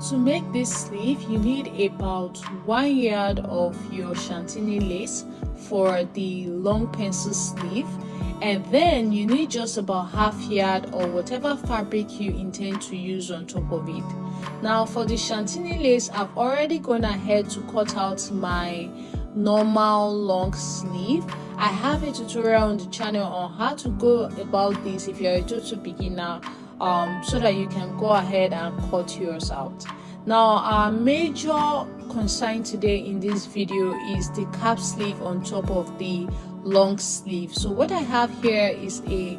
To make this sleeve, you need about 1 yard of your Shantini lace for the long pencil sleeve, and then you need just about half yard or whatever fabric you intend to use on top of it. Now for the Shantini lace, I've already gone ahead to cut out my normal long sleeve. I have a tutorial on the channel on how to go about this if you're a total beginner, so that you can go ahead and cut yours out. Now our major concern today in this video is the cap sleeve on top of the long sleeve. So what I have here is a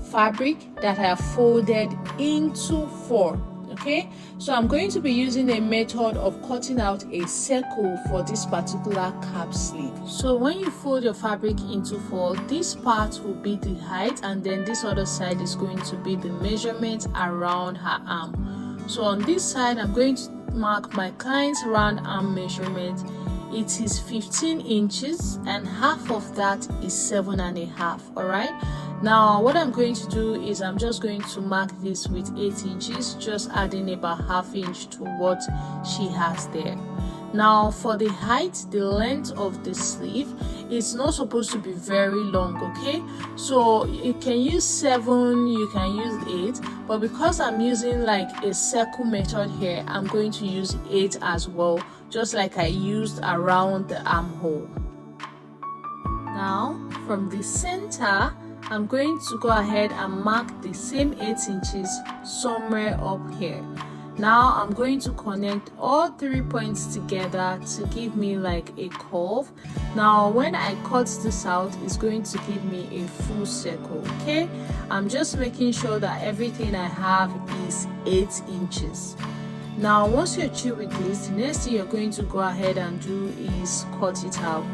fabric that I have folded into 4. Okay, so I'm going to be using a method of cutting out a circle for this particular cap sleeve. So when you fold your fabric into 4, this part will be the height, and then this other side is going to be the measurement around her arm. So on this side, I'm going to mark my client's round arm measurement. It is 15 inches and half of that is 7.5. all right. Now what I'm going to do is I'm just going to mark this with 8 inches, just adding about half inch to what she has there. Now for the height, the length of the sleeve, it's not supposed to be very long, okay? So you can use 7, you can use 8, but because I'm using like a circle method here, I'm going to use 8 as well, just like I used around the armhole. Now from the center, I'm going to go ahead and mark the same 8 inches somewhere up here. Now I'm going to connect all 3 points together to give me like a curve. Now when I cut this out, it's going to give me a full circle. Okay, I'm just making sure that everything I have is 8 inches. Now once you're through with this, the next thing you're going to go ahead and do is cut it out.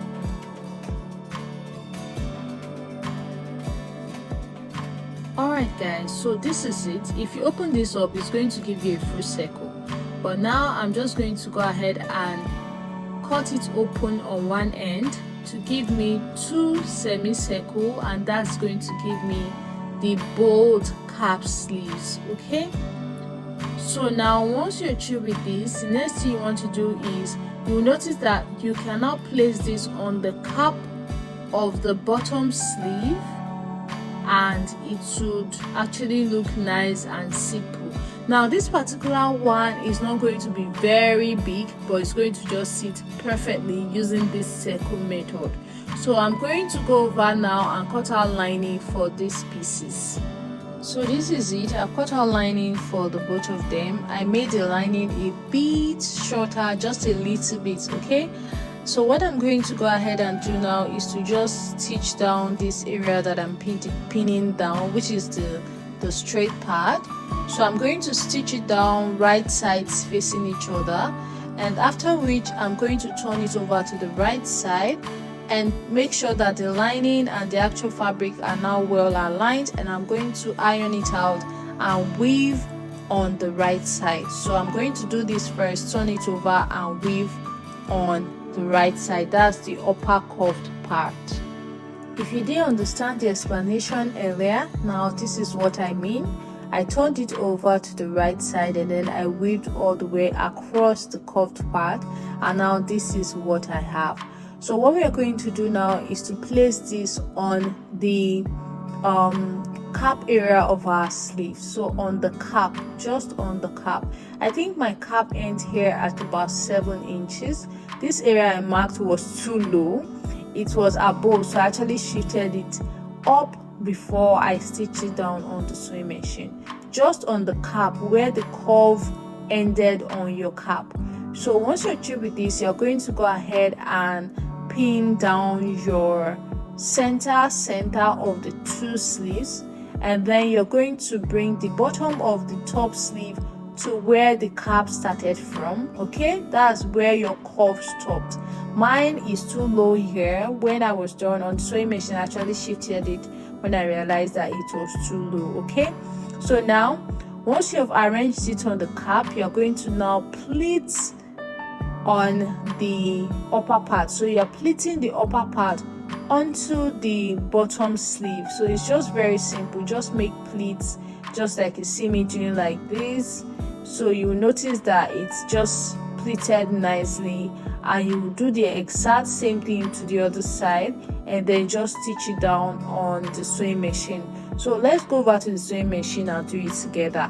Alright guys, so this is it. If you open this up, it's going to give you a full circle, but now I'm just going to go ahead and cut it open on one end to give me 2 semicircle, and that's going to give me the bold cap sleeves. Okay, so now once you're through with this, the next thing you want to do is you'll notice that you cannot place this on the cap of the bottom sleeve, and it should actually look nice and simple. Now this particular one is not going to be very big, but it's going to just sit perfectly using this circle method. So I'm going to go over now and cut out lining for these pieces. So this is it. I've cut out lining for the both of them. I made the lining a bit shorter, just a little bit. Okay, so what I'm going to go ahead and do now is to just stitch down this area that I'm pinning down, which is the straight part. So I'm going to stitch it down right sides facing each other, and after which I'm going to turn it over to the right side and make sure that the lining and the actual fabric are now well aligned, and I'm going to iron it out and weave on the right side. So I'm going to do this first, turn it over and weave on the right side. That's the upper curved part. If you didn't understand the explanation earlier, now this is what I mean. I turned it over to the right side and then I weaved all the way across the curved part, and now this is what I have. So what we are going to do now is to place this on the cap area of our sleeve. So on the cap, just on the cap. I think my cap ends here at about 7 inches. This area I marked was too low, it was above, so I actually shifted it up before I stitched it down on the sewing machine, just on the cap where the curve ended on your cap. So once you're through with this, you're going to go ahead and pin down your center of the 2 sleeves, and then you're going to bring the bottom of the top sleeve to where the cap started from. Okay, that's where your curve stopped. Mine is too low here. When I was done on the sewing machine, I actually shifted it when I realized that it was too low. Okay, so now once you have arranged it on the cap, you're going to now pleat on the upper part. So you're pleating the upper part onto the bottom sleeve. So it's just very simple. Just make pleats just like you see me doing like this. So you notice that it's just pleated nicely, and you do the exact same thing to the other side, and then just stitch it down on the sewing machine. So let's go over to the sewing machine and do it together.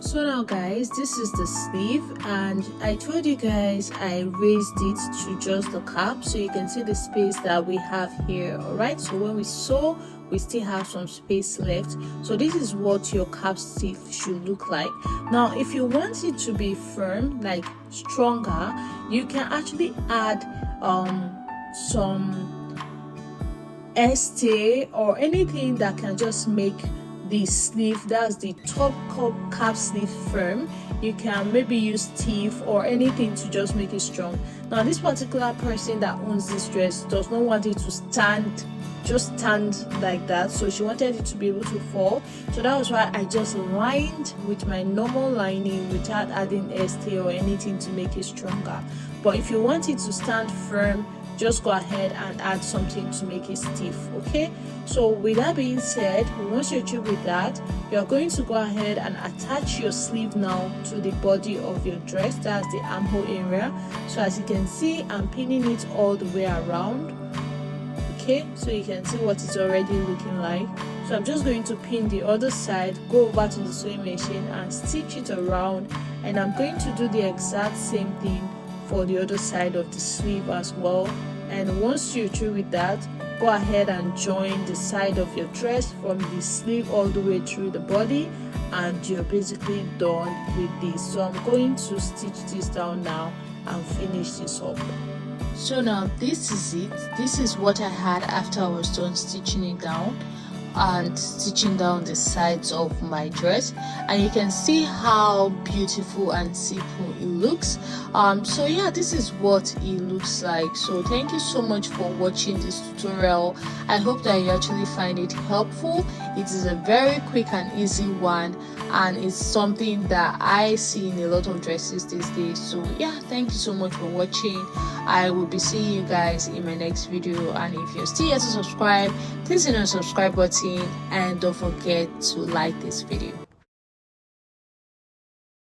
So now guys, this is the sleeve, and I told you guys I raised it to just the cap, so you can see the space that we have here. All right, so when we sew, we still have some space left. So this is what your cap sleeve should look like. Now if you want it to be firm, like stronger, you can actually add some stay or anything that can just make the sleeve, that's the top cap sleeve, firm. You can maybe use teeth or anything to just make it strong. Now this particular person that owns this dress does not want it to stand like that, so she wanted it to be able to fall. So that was why I just lined with my normal lining without adding stay or anything to make it stronger. But if you want it to stand firm, just go ahead and add something to make it stiff. Okay, so with that being said, once you're through with that, you're going to go ahead and attach your sleeve now to the body of your dress. That's the armhole area. So as you can see, I'm pinning it all the way around. Okay, so you can see what it's already looking like. So I'm just going to pin the other side, go over to the sewing machine and stitch it around, and I'm going to do the exact same thing for the other side of the sleeve as well. And once you're through with that, go ahead and join the side of your dress from the sleeve all the way through the body, and you're basically done with this. So I'm going to stitch this down now and finish this up. So now this is it. This is what I had after I was done stitching it down and stitching down the sides of my dress, and you can see how beautiful and simple it looks. So yeah, this is what it looks like. So thank you so much for watching this tutorial. I hope that you actually find it helpful. It is a very quick and easy one, and it's something that I see in a lot of dresses these days. So yeah, thank you so much for watching. I will be seeing you guys in my next video, and if you're still yet to subscribe, please hit the subscribe button and don't forget to like this video.